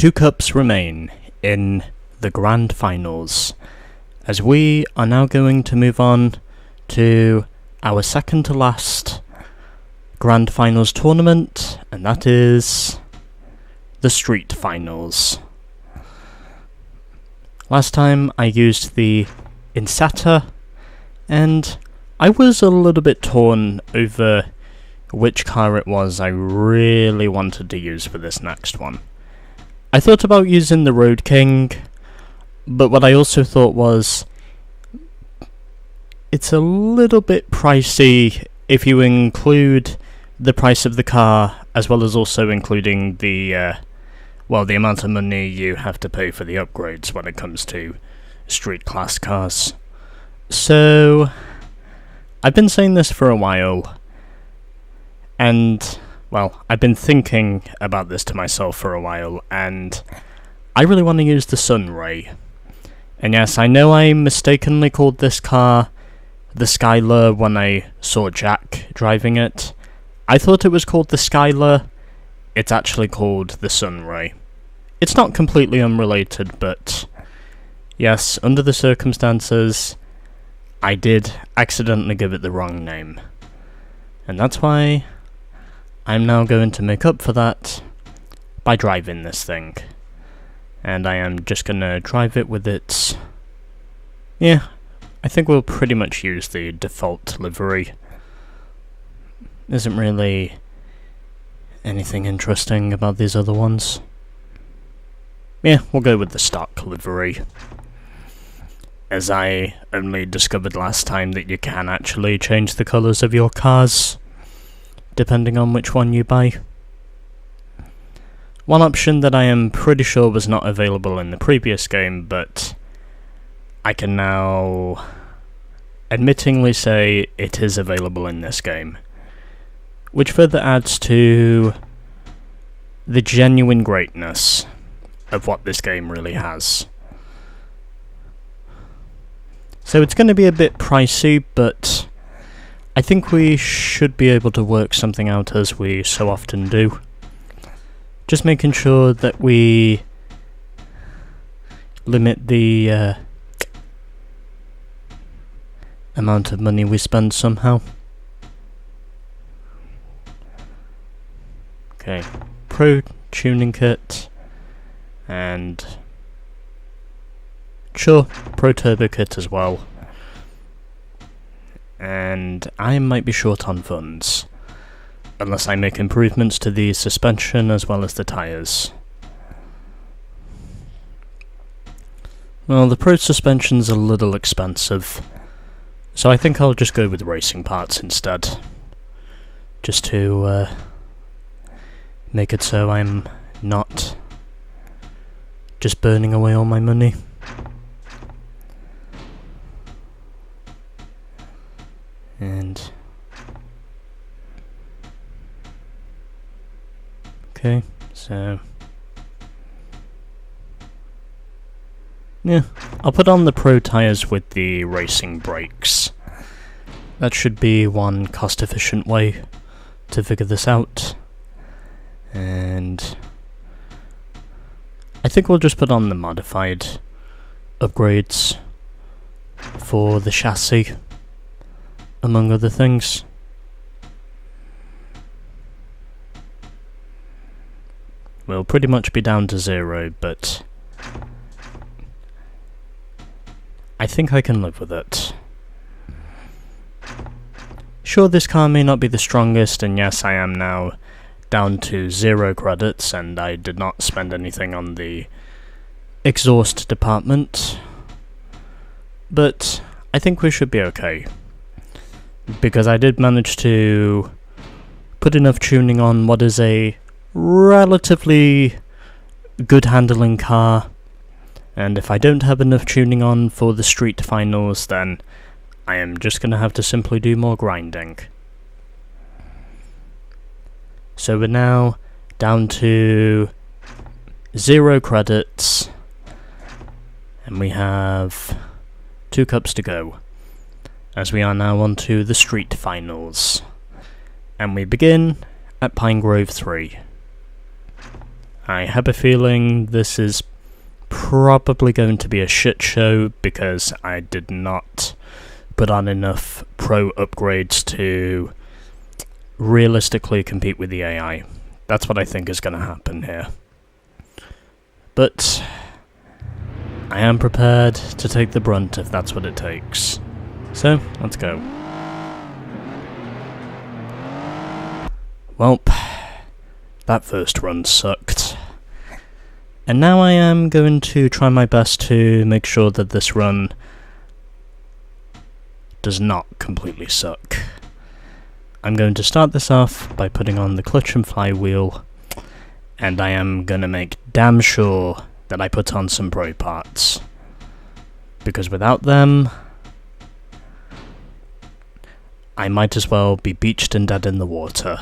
Two cups remain in the grand finals, as we are now going to move on to our second to last grand finals tournament, and that is the street finals. Last time I used the Insata, and I was a little bit torn over which car it was I really wanted to use for this next one. I thought about using the Road King, but what I also thought was it's a little bit pricey if you include the price of the car as well as also including the amount of money you have to pay for the upgrades when it comes to street class cars. So I've been saying this for a while, and I've been thinking about this to myself for a while, and I really want to use the Sunray. And yes, I know I mistakenly called this car the Skylar when I saw Jack driving it. I thought it was called the Skylar. It's actually called the Sunray. It's not completely unrelated, but yes, under the circumstances, I did accidentally give it the wrong name. And that's why I'm now going to make up for that by driving this thing. And I am just going to drive it with its... I think we'll pretty much use the default livery. Isn't really anything interesting about these other ones. We'll go with the stock livery, as I only discovered last time that you can actually change the colours of your cars depending on which one you buy. One option that I am pretty sure was not available in the previous game, but I can now admittingly say it is available in this game, which further adds to the genuine greatness of what this game really has. So it's going to be a bit pricey, but I think we should be able to work something out, as we so often do. Just making sure that we limit the amount of money we spend somehow. Okay, Pro tuning kit, and sure, Pro turbo kit as well. And I might be short on funds, unless I make improvements to the suspension as well as the tyres. Well, the Pro suspension's a little expensive, so I think I'll just go with racing parts instead, just to make it so I'm not just burning away all my money. And okay, so I'll put on the Pro tyres with the racing brakes. That should be one cost-efficient way to figure this out. And I think we'll just put on the modified upgrades for the chassis, among other things. We'll pretty much be down to 0, but I think I can live with it. Sure, this car may not be the strongest, and yes, I am now down to 0 credits, and I did not spend anything on the exhaust department, but I think we should be okay, because I did manage to put enough tuning on what is a relatively good handling car, and if I don't have enough tuning on for the street finals, then I am just going to have to simply do more grinding. So we're now down to 0 credits, and we have 2 cups to go, as we are now on to the street finals. And we begin at Pinegrove 3. I have a feeling this is probably going to be a shit show because I did not put on enough pro upgrades to realistically compete with the AI. That's what I think is going to happen here. But I am prepared to take the brunt if that's what it takes. So, let's go. Welp, that first run sucked. And now I am going to try my best to make sure that this run does not completely suck. I'm going to start this off by putting on the clutch and flywheel, and I am going to make damn sure that I put on some pro parts, because without them I might as well be beached and dead in the water.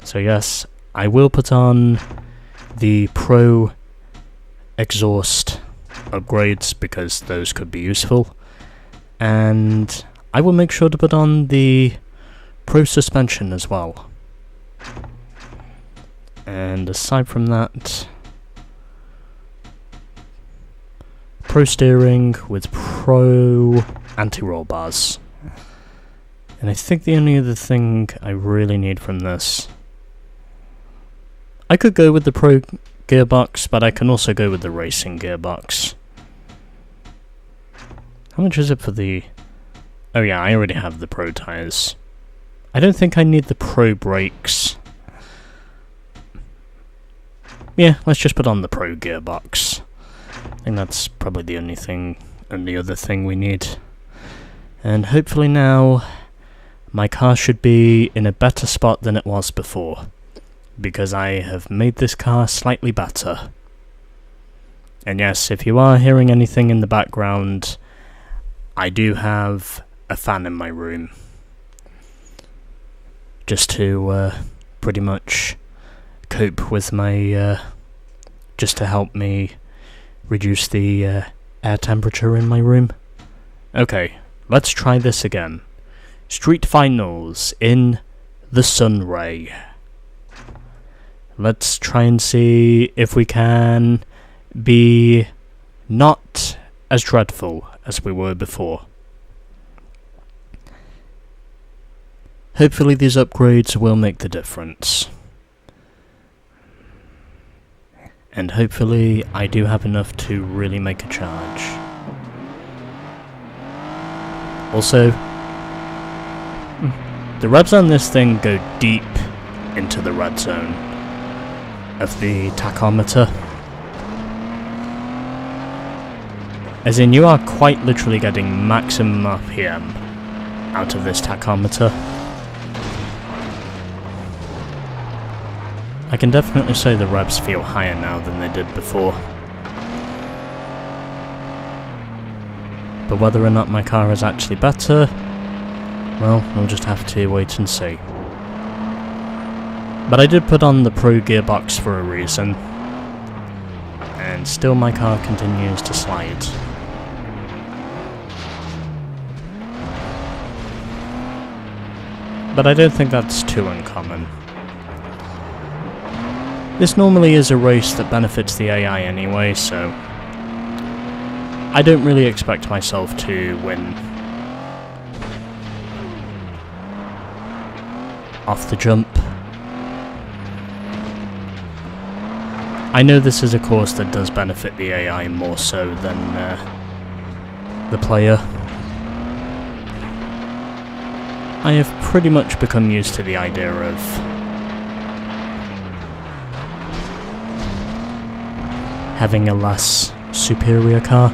So yes, I will put on the pro exhaust upgrades because those could be useful, and I will make sure to put on the pro suspension as well. And aside from that, pro steering with pro anti-roll bars. And I think the only other thing I really need from this, I could go with the pro gearbox, but I can also go with the racing gearbox. How much is it for the... Oh yeah, I already have the pro tyres. I don't think I need the pro brakes. Yeah, let's just put on the pro gearbox. I think that's probably the only other thing we need. And hopefully now my car should be in a better spot than it was before, because I have made this car slightly better. And yes, if you are hearing anything in the background, I do have a fan in my room, just to pretty much cope with my, just to help me reduce the air temperature in my room. Okay, let's try this again. Street finals in the Sunray. Let's try and see if we can be not as dreadful as we were before. Hopefully these upgrades will make the difference. And hopefully I do have enough to really make a charge. Also, the revs on this thing go deep into the red zone of the tachometer. As in, you are quite literally getting maximum RPM out of this tachometer. I can definitely say the revs feel higher now than they did before. But whether or not my car is actually better, well, we'll just have to wait and see. But I did put on the pro gearbox for a reason, and still my car continues to slide. But I don't think that's too uncommon. This normally is a race that benefits the AI anyway, so I don't really expect myself to win off the jump. I know this is a course that does benefit the AI more so than the player. I have pretty much become used to the idea of having a less superior car.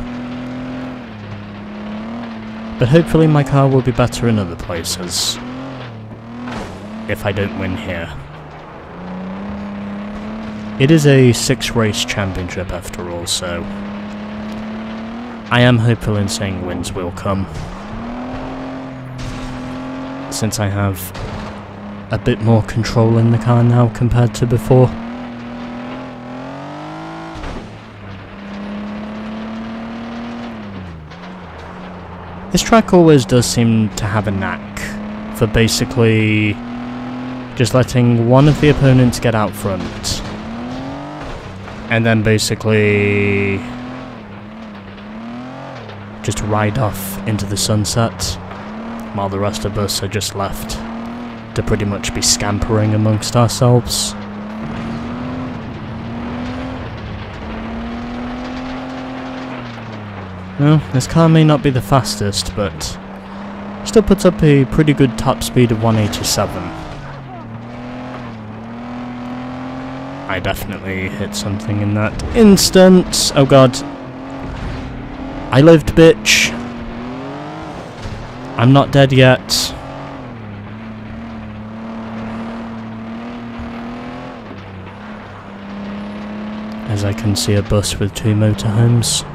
But hopefully my car will be better in other places if I don't win here. It is a 6-race championship after all, so I am hopeful in saying wins will come, since I have a bit more control in the car now compared to before. This track always does seem to have a knack for basically just letting one of the opponents get out front and then basically just ride off into the sunset, while the rest of us are just left to pretty much be scampering amongst ourselves. Well, this car may not be the fastest, but still puts up a pretty good top speed of 187. I definitely hit something in that instant. Oh god. I lived, bitch. I'm not dead yet. As I can see a bus with 2 motorhomes.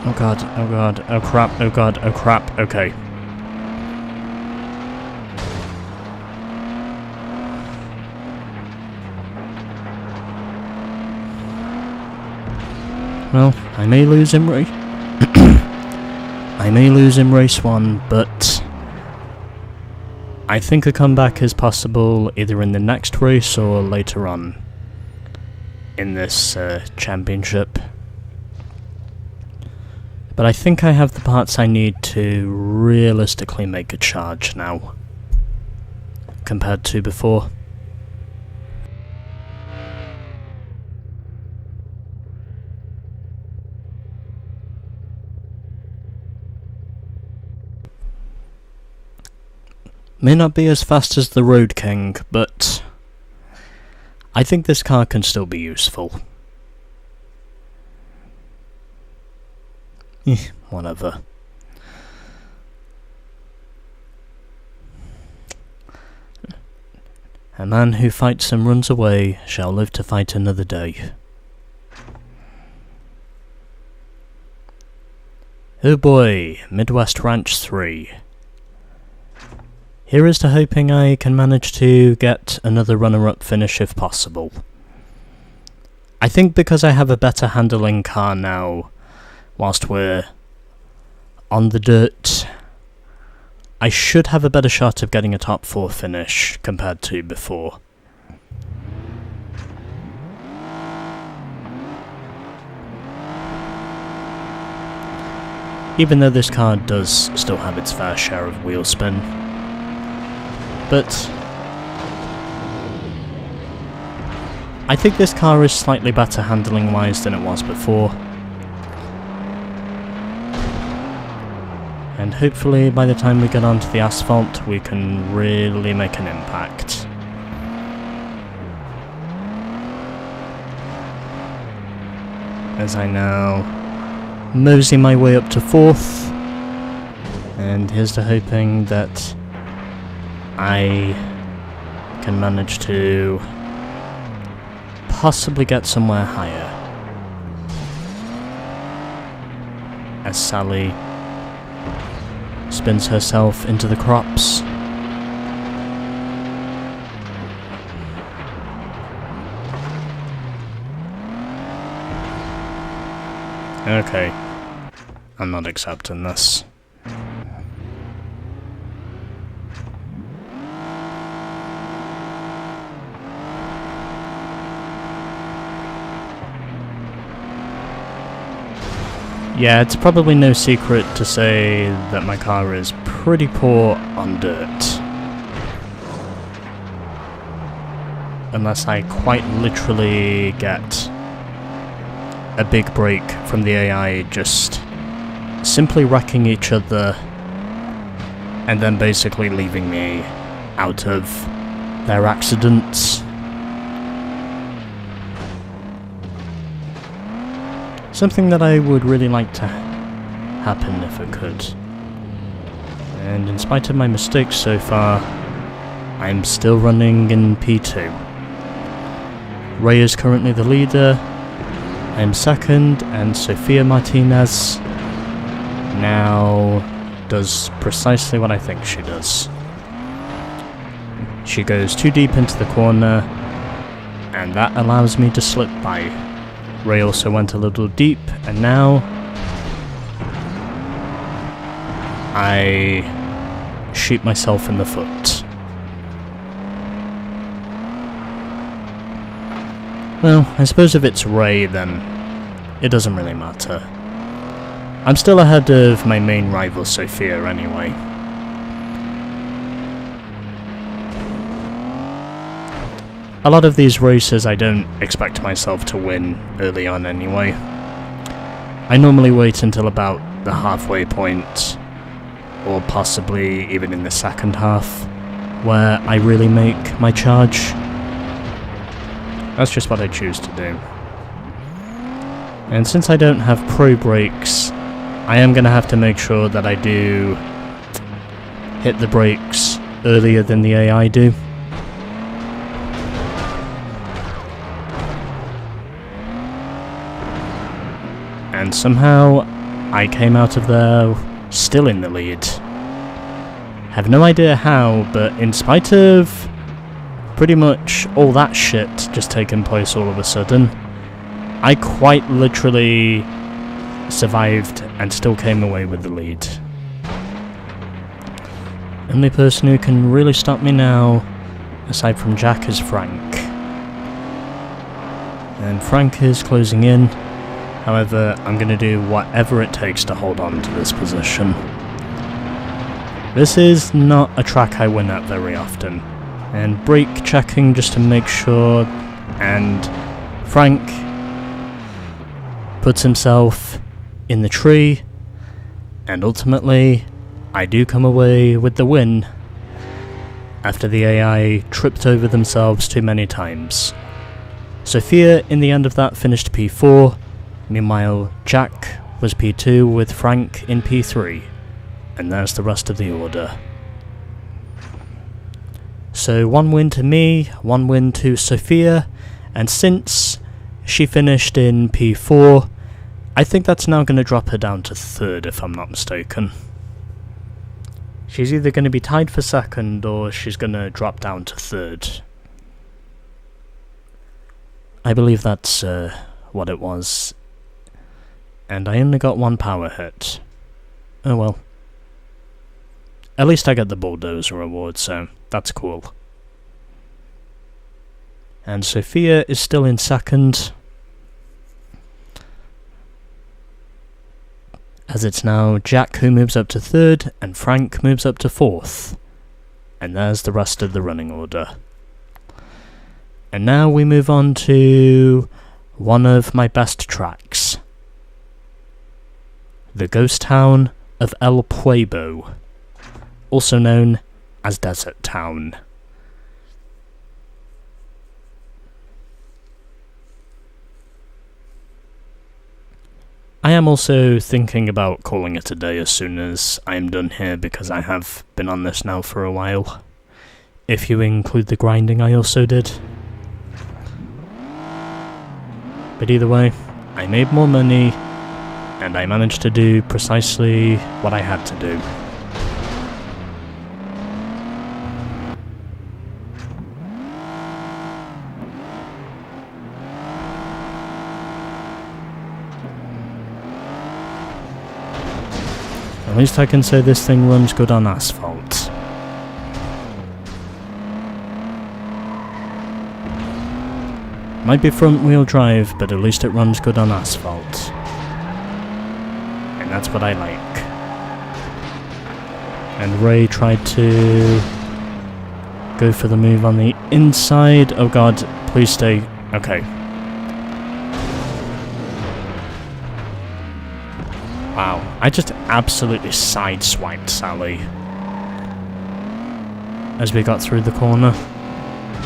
Oh god, oh god, oh crap, oh god, oh crap, okay. Well, I may lose in race... I may lose in race 1, but I think a comeback is possible either in the next race or later on in this championship. But I think I have the parts I need to realistically make a charge now, compared to before. May not be as fast as the Road King, but I think this car can still be useful. Whatever. A man who fights and runs away shall live to fight another day. Oh boy, Midwest Ranch 3. Here is to hoping I can manage to get another runner-up finish if possible. I think because I have a better handling car now, whilst we're on the dirt, I should have a better shot of getting a top 4 finish compared to before. Even though this car does still have its fair share of wheel spin. But I think this car is slightly better handling wise than it was before. And hopefully by the time we get onto the asphalt we can really make an impact. As I now mosey my way up to 4th, and here's to hoping that I can manage to possibly get somewhere higher. As Sally spins herself into the crops. Okay, I'm not accepting this. Yeah, it's probably no secret to say that my car is pretty poor on dirt. Unless I quite literally get a big break from the AI just simply wrecking each other and then basically leaving me out of their accidents. Something that I would really like to happen if it could. And in spite of my mistakes so far, I'm still running in P2. Ray is currently the leader, I'm second, and Sofia Martinez now does precisely what I think she does. She goes too deep into the corner, and that allows me to slip by. Ray also went a little deep, and now I shoot myself in the foot. Well, I suppose if it's Ray, then it doesn't really matter. I'm still ahead of my main rival, Sophia, anyway. A lot of these races I don't expect myself to win early on anyway. I normally wait until about the halfway point, or possibly even in the second half, where I really make my charge. That's just what I choose to do. And since I don't have pro brakes, I am going to have to make sure that I do hit the brakes earlier than the AI do. And somehow I came out of there still in the lead. Have no idea how, but in spite of pretty much all that shit just taking place all of a sudden, I quite literally survived and still came away with the lead. Only person who can really stop me now, aside from Jack, is Frank. And Frank is closing in. However, I'm going to do whatever it takes to hold on to this position. This is not a track I win at very often. And brake checking just to make sure, and Frank puts himself in the tree, and ultimately I do come away with the win after the AI tripped over themselves too many times. Sophia in the end of that finished P4, meanwhile Jack was P2 with Frank in P3, and there's the rest of the order. So 1 win to me, 1 win to Sophia, and since she finished in P4, I think that's now going to drop her down to 3rd if I'm not mistaken. She's either going to be tied for 2nd or she's going to drop down to 3rd. I believe that's what it was. And I only got 1 power hit. Oh well. At least I get the bulldozer award, so that's cool. And Sophia is still in 2nd, as it's now Jack who moves up to 3rd, and Frank moves up to 4th. And there's the rest of the running order. And now we move on to one of my best tracks. The ghost town of El Pueblo, also known as Desert Town. I am also thinking about calling it a day as soon as I am done here, because I have been on this now for a while. If you include the grinding I also did. But either way, I made more money, and I managed to do precisely what I had to do. At least I can say this thing runs good on asphalt. Might be front wheel drive, but at least it runs good on asphalt. And that's what I like. And Ray tried to go for the move on the inside. Oh god, please stay. Okay. Wow, I just absolutely sideswiped Sally as we got through the corner.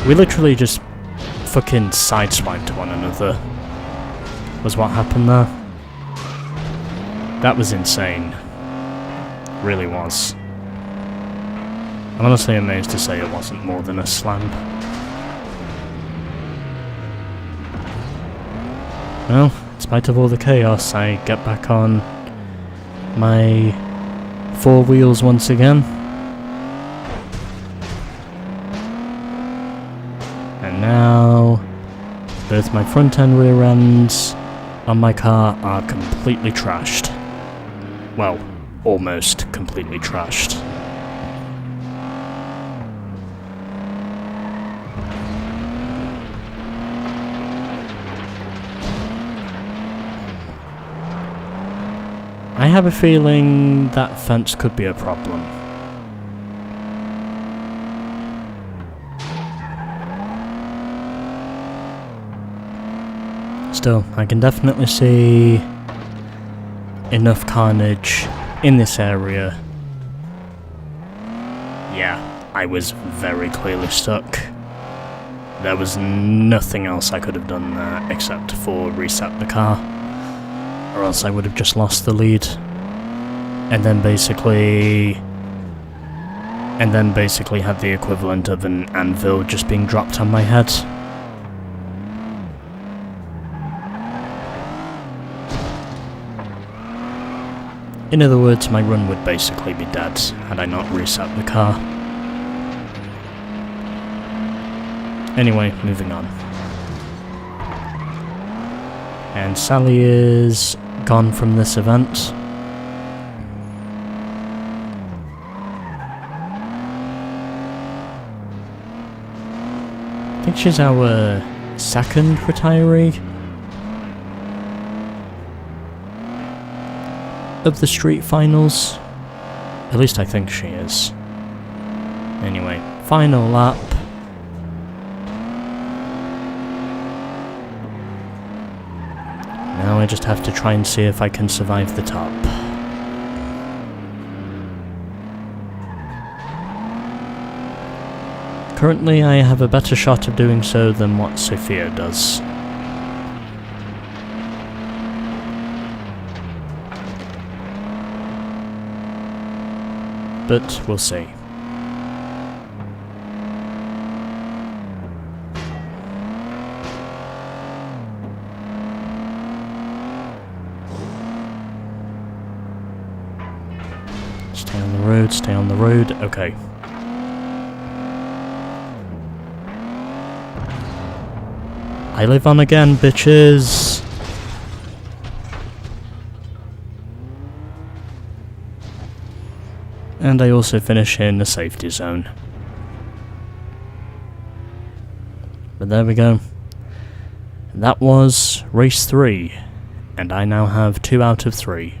We literally just fucking sideswiped one another, was what happened there. That was insane. Really was. I'm honestly amazed to say it wasn't more than a slam. Well, in spite of all the chaos, I get back on my 4 wheels once again. And now both my front and rear ends on my car are completely trashed. Well, almost completely trashed. I have a feeling that fence could be a problem. Still, I can definitely see enough carnage in this area. Yeah, I was very clearly stuck. There was nothing else I could have done there except for reset the car, or else I would have just lost the lead. And then basically had the equivalent of an anvil just being dropped on my head. In other words, my run would basically be dead had I not reset the car. Anyway, moving on. And Sally is gone from this event. I think she's our second retiree of the street finals. At least I think she is. Anyway, final lap. Now I just have to try and see if I can survive the top. Currently I have a better shot of doing so than what Sophia does. But we'll see. Stay on the road, okay. I live on again, bitches! And I also finish in the safety zone. But there we go. That was race 3, and I now have 2 out of 3.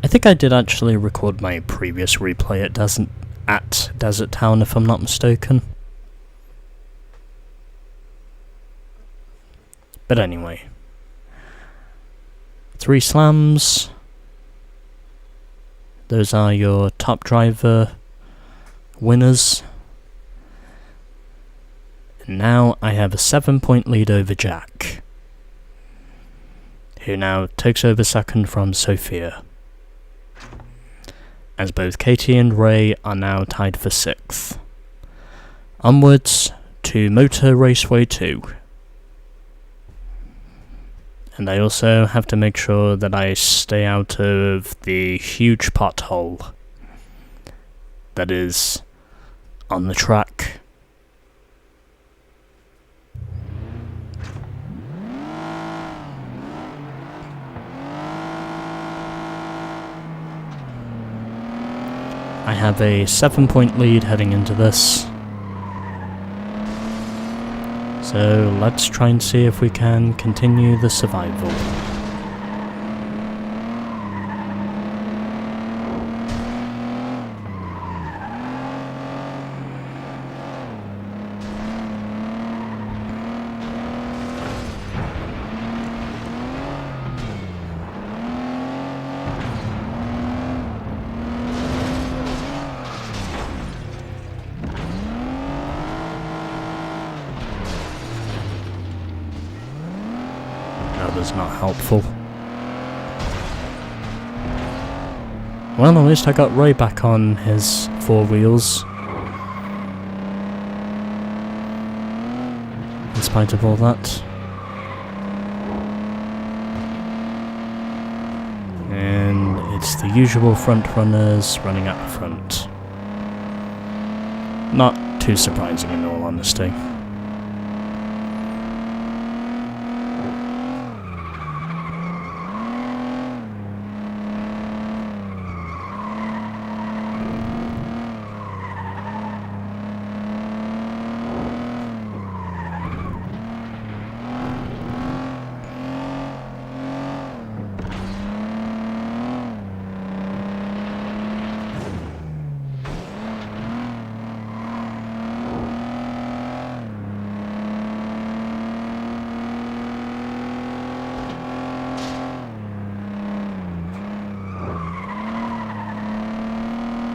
I think I did actually record my previous replay at Desert Town, if I'm not mistaken. But anyway. 3 slams. Those are your top driver winners. And now I have a 7-point lead over Jack, who now takes over second from Sophia, as both Katie and Ray are now tied for 6th. Onwards to Motor Raceway 2. And I also have to make sure that I stay out of the huge pothole that is on the track. I have a 7-point lead heading into this. So let's try and see if we can continue the survival. That was not helpful. Well, at least I got Ray back on his 4 wheels. In spite of all that. And it's the usual front runners running out the front. Not too surprising in all honesty.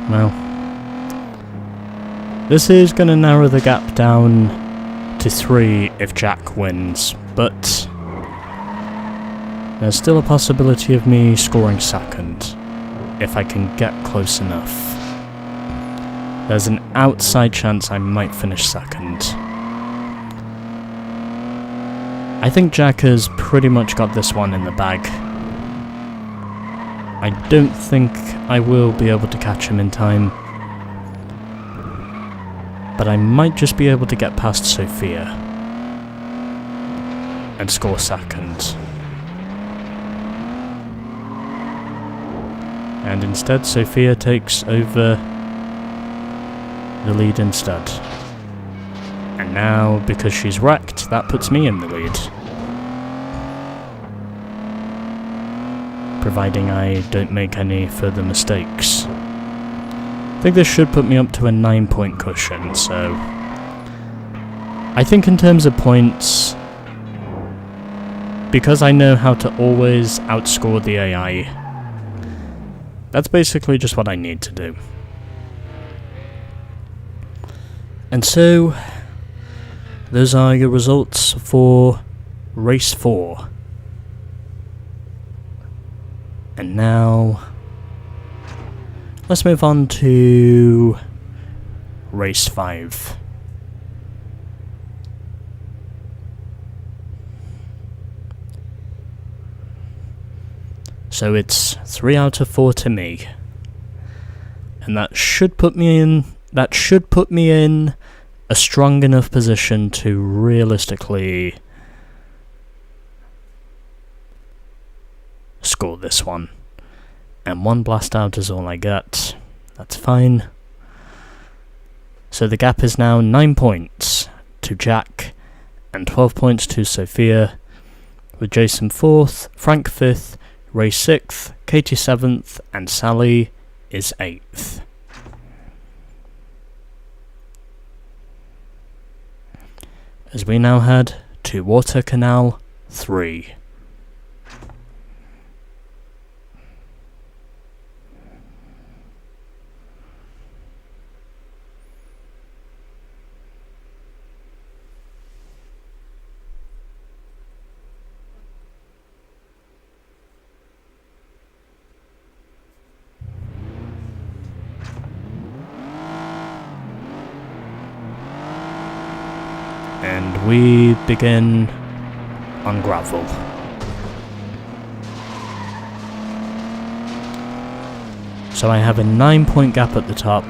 Well, this is going to narrow the gap down to 3 if Jack wins, but there's still a possibility of me scoring second if I can get close enough. There's an outside chance I might finish second. I think Jack has pretty much got this one in the bag. I don't think I will be able to catch him in time, but I might just be able to get past Sophia and score second. And instead Sophia takes over the lead instead. And now, because she's wrecked, that puts me in the lead. Providing I don't make any further mistakes. I think this should put me up to a 9-point cushion, so I think in terms of points, because I know how to always outscore the AI, that's basically just what I need to do. And so, those are your results for Race 4. And now, let's move on to Race 5. So it's 3 out of 4 to me. And that should put me in a strong enough position to realistically score this one. And 1 blast out is all I get. That's fine. So the gap is now 9 points to Jack and 12 points to Sophia, with Jason 4th, Frank 5th, Ray 6th, Katie 7th, and Sally is 8th. As we now head to Water Canal 3. And we begin on gravel. So I have a 9-point gap at the top.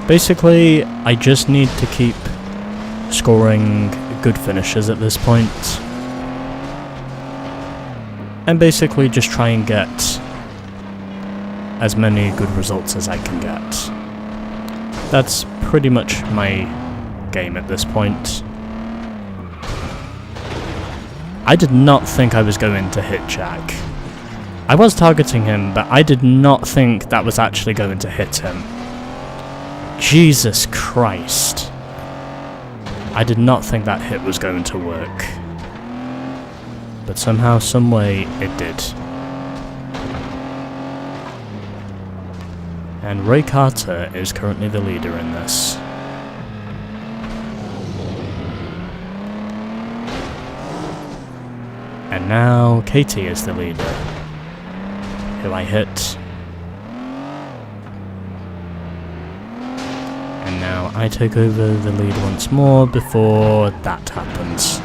Basically, I just need to keep scoring good finishes at this point. And basically just try and get as many good results as I can get. That's pretty much my game at this point. I did not think I was going to hit Jack. I was targeting him, but I did not think that was actually going to hit him. Jesus Christ. I did not think that hit was going to work. But somehow, someway, it did. And Ray Carter is currently the leader in this. And now Katie is the leader, who I hit I take over the lead once more before that happens.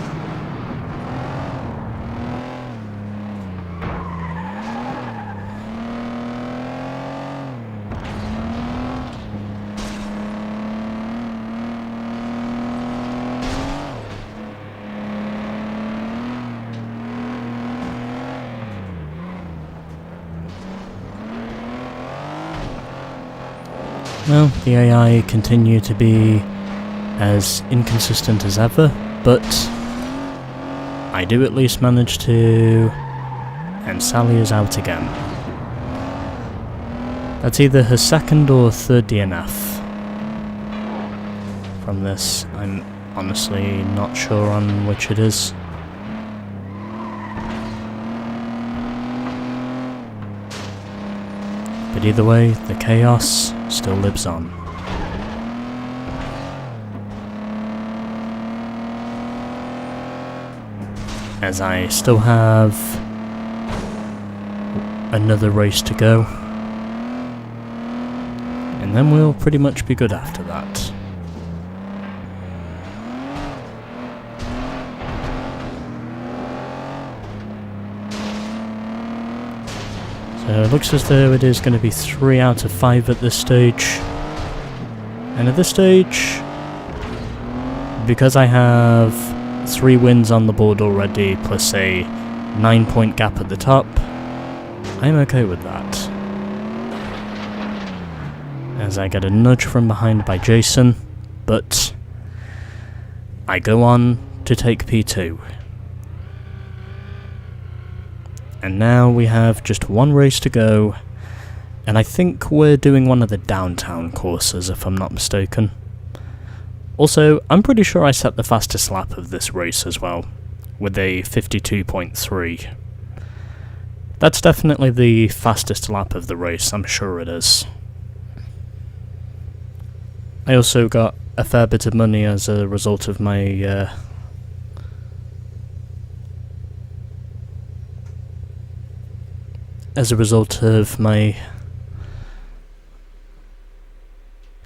Well, the AI continue to be as inconsistent as ever, but I do at least manage to... and Sally is out again. That's either her second or third DNF from this. I'm honestly not sure on which it is. But either way, the chaos still lives on. As I still have another race to go. And then we'll pretty much be good after that. So it looks as though it is going to be 3 out of 5 at this stage. And at this stage, because I have 3 wins on the board already, plus a 9-point gap at the top, I'm okay with that. As I get a nudge from behind by Jason, but I go on to take P2. And now we have just 1 race to go, and I think we're doing one of the downtown courses if I'm not mistaken. Also, I'm pretty sure I set the fastest lap of this race as well, with a 52.3. That's definitely the fastest lap of the race, I'm sure it is. I also got a fair bit of money as a result of my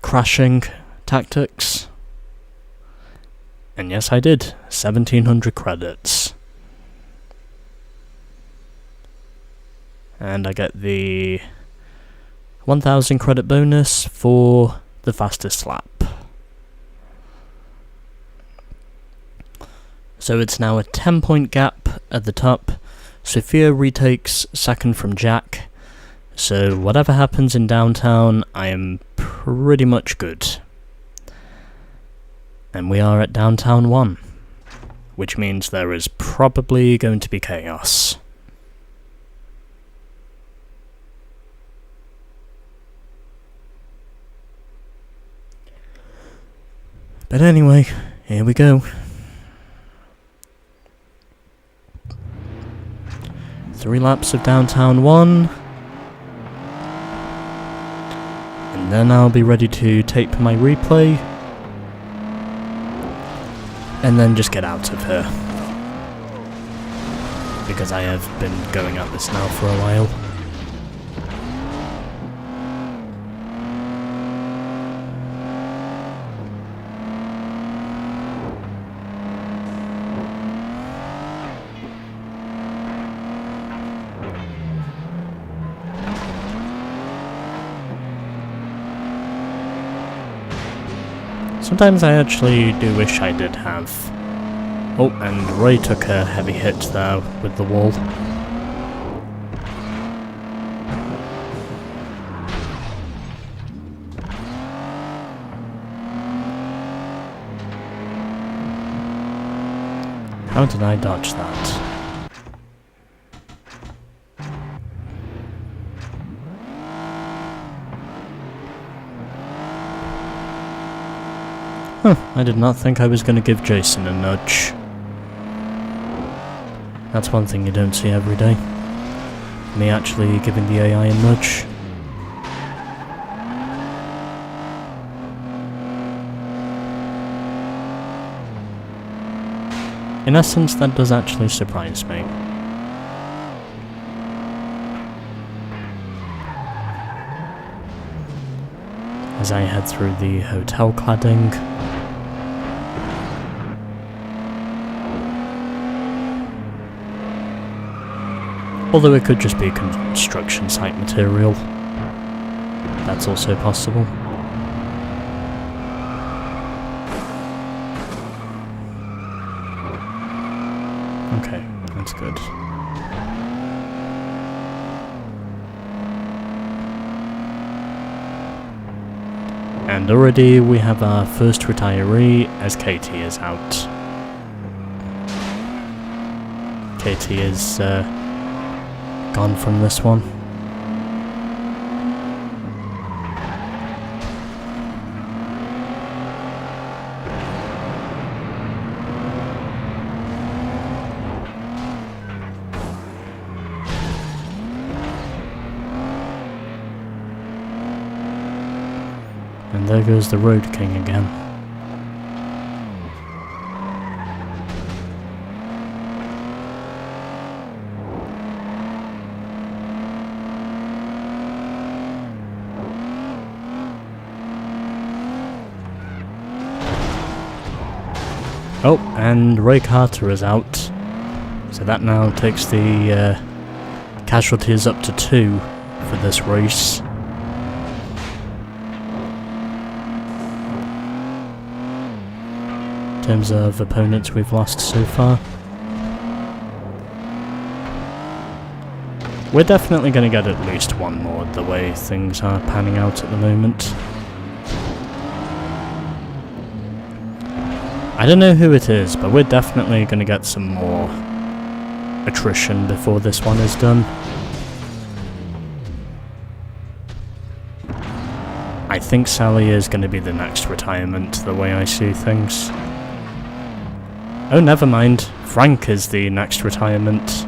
crashing tactics. And yes, I did. 1,700 credits. And I get the 1,000 credit bonus for the fastest lap. So it's now a 10-point gap at the top. Sophia retakes second from Jack. So whatever happens in downtown, I am pretty much good. And we are at downtown 1, which means there is probably going to be chaos. But anyway, here we go. 3 laps of downtown 1. And then I'll be ready to tape my replay. And then just get out of here. Because I have been going at this now for a while. Sometimes I actually do wish I did have... Oh, and Ray took a heavy hit there with the wall. How did I dodge that? Huh, I did not think I was going to give Jason a nudge. That's one thing you don't see every day. Me actually giving the AI a nudge. In essence, that does actually surprise me. as I head through the hotel cladding. Although it could just be construction site material. That's also possible. Okay, that's good. And already we have our first retiree as Katie is out. Katie is gone from this one. And there goes the Road King again. Oh, and Ray Carter is out. So that now takes the casualties up to 2 for this race. In terms of opponents we've lost so far. We're definitely going to get at least one more the way things are panning out at the moment. I don't know who it is, but we're definitely going to get some more attrition before this one is done. I think Sally is going to be the next retirement, the way I see things. Oh, never mind. Frank is the next retirement.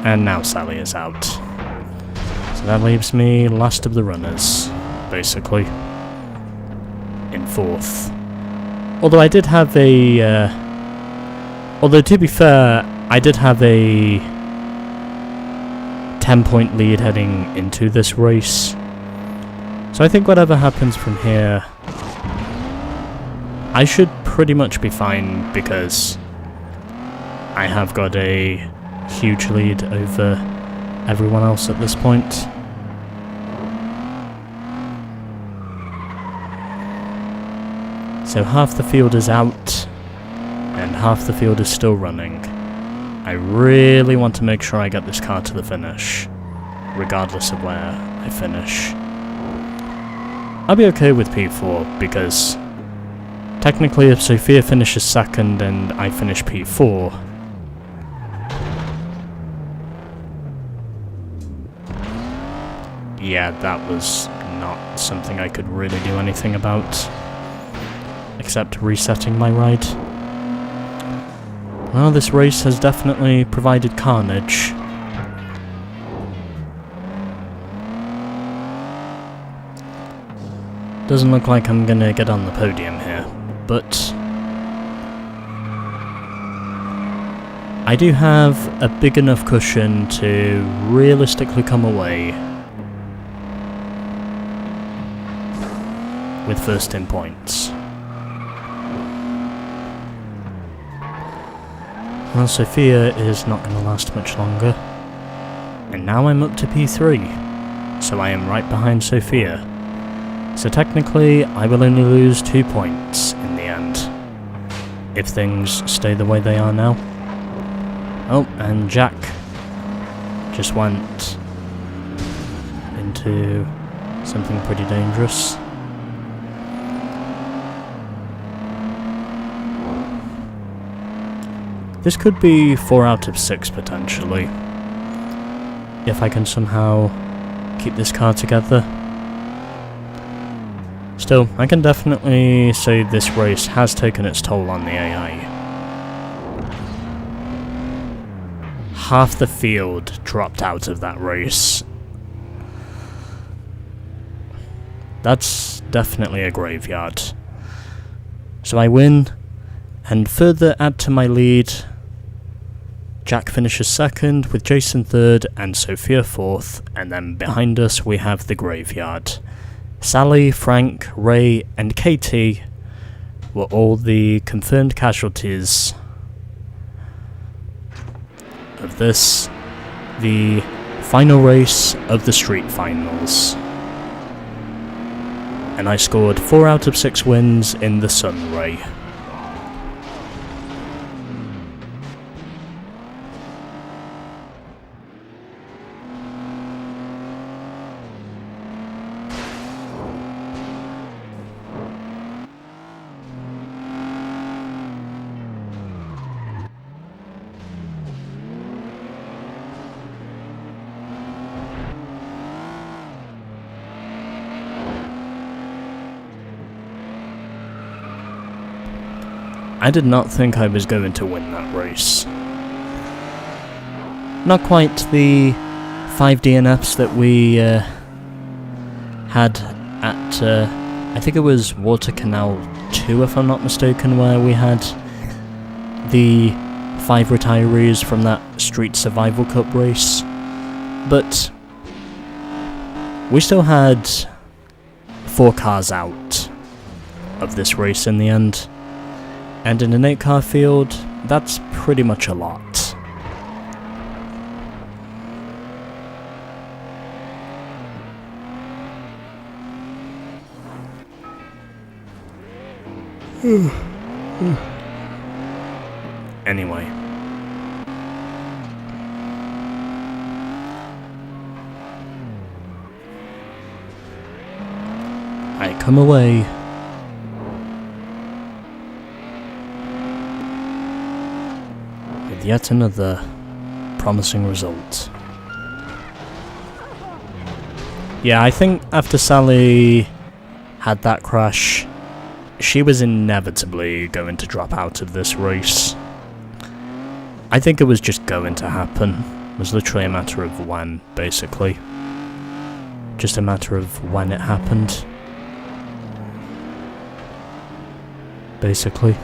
And now Sally is out. So that leaves me last of the runners, basically. In 4th. Although I did have a... although to be fair, I did have a 10-point lead heading into this race. So I think whatever happens from here, I should pretty much be fine because I have got a huge lead over everyone else at this point. So half the field is out and half the field is still running. I really want to make sure I get this car to the finish, regardless of where I finish. I'll be okay with P4 because technically if Sophia finishes 2nd and I finish P4, yeah, that was not something I could really do anything about, except resetting my ride. Well, this race has definitely provided carnage. Doesn't look like I'm gonna get on the podium here, but I do have a big enough cushion to realistically come away with first in points. Well, Sophia is not going to last much longer. And now I'm up to P3, so I am right behind Sophia. So technically, I will only lose 2 points in the end, if things stay the way they are now. Oh, and Jack just went into something pretty dangerous. This could be 4 out of 6 potentially, if I can somehow keep this car together. Still, I can definitely say this race has taken its toll on the AI. Half the field dropped out of that race. That's definitely a graveyard. So I win, and further add to my lead, Jack finishes 2nd, with Jason 3rd and Sophia 4th, and then behind us we have the graveyard. Sally, Frank, Ray, and Katie were all the confirmed casualties of this, the final race of the street finals. And I scored 4 out of 6 wins in the Sun Ray. I did not think I was going to win that race. Not quite the 5 DNFs that we had at, I think it was Water Canal 2 if I'm not mistaken, where we had the 5 retirees from that Street Survival Cup race. But we still had 4 cars out of this race in the end. And in an 8-car field, that's pretty much a lot. Anyway. I come away with yet another promising result. Yeah, I think after Sally had that crash, she was inevitably going to drop out of this race. I think it was just going to happen. It was literally a matter of when, basically. Just a matter of when it happened. Basically.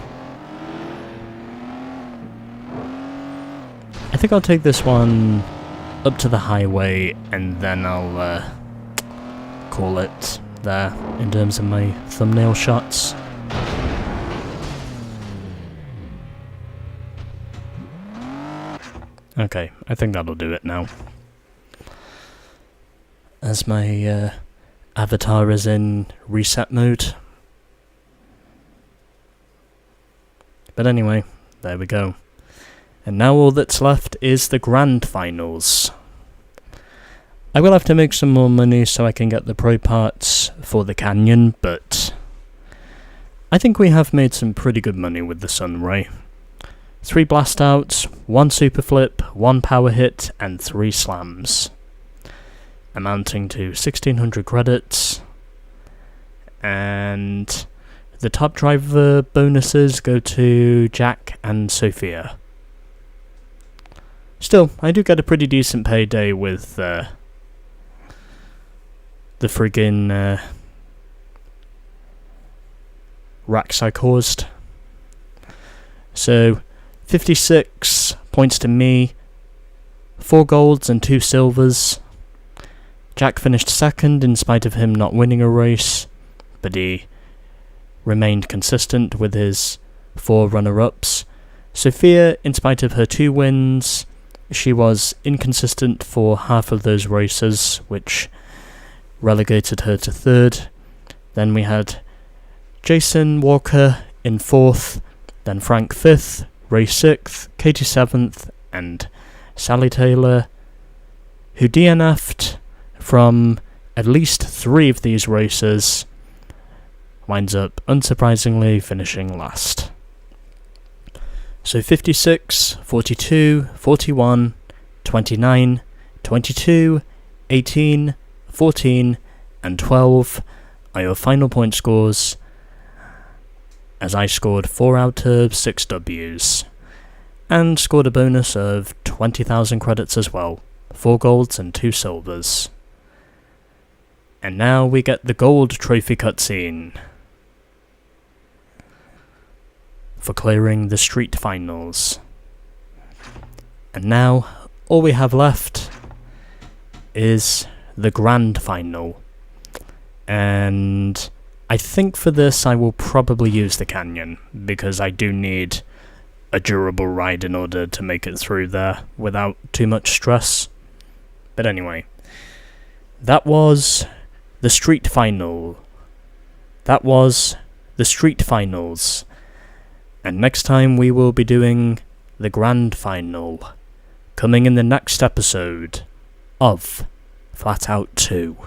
I think I'll take this one up to the highway and then I'll call it there in terms of my thumbnail shots. Okay, I think that'll do it now. As my avatar is in reset mode. But anyway, there we go. And now all that's left is the grand finals. I will have to make some more money so I can get the pro parts for the canyon, but I think we have made some pretty good money with the Sun Ray. 3 blast outs, 1 super flip, 1 power hit, and 3 slams. Amounting to 1600 credits. And the top driver bonuses go to Jack and Sophia. Still, I do get a pretty decent payday with the friggin' racks I caused. So, 56 points to me, 4 golds and 2 silvers. Jack finished second in spite of him not winning a race, but he remained consistent with his 4 runner-ups. Sophia, in spite of her 2 wins, she was inconsistent for half of those races, which relegated her to 3rd. Then we had Jason Walker in 4th, then Frank 5th, Ray 6th, Katie 7th, and Sally Taylor, who DNF'd from at least 3 of these races, winds up unsurprisingly finishing last. So 56, 42, 41, 29, 22, 18, 14, and 12 are your final point scores, as I scored 4 out of 6 Ws, and scored a bonus of 20,000 credits as well, 4 golds and 2 silvers. And now we get the gold trophy cutscene for clearing the street finals. And now, all we have left is the grand final. And I think for this I will probably use the Canyon, because I do need a durable ride in order to make it through there without too much stress. But anyway, that was the Street Final. That was the Street Finals. And next time we will be doing the Grand Final, coming in the next episode of FlatOut 2.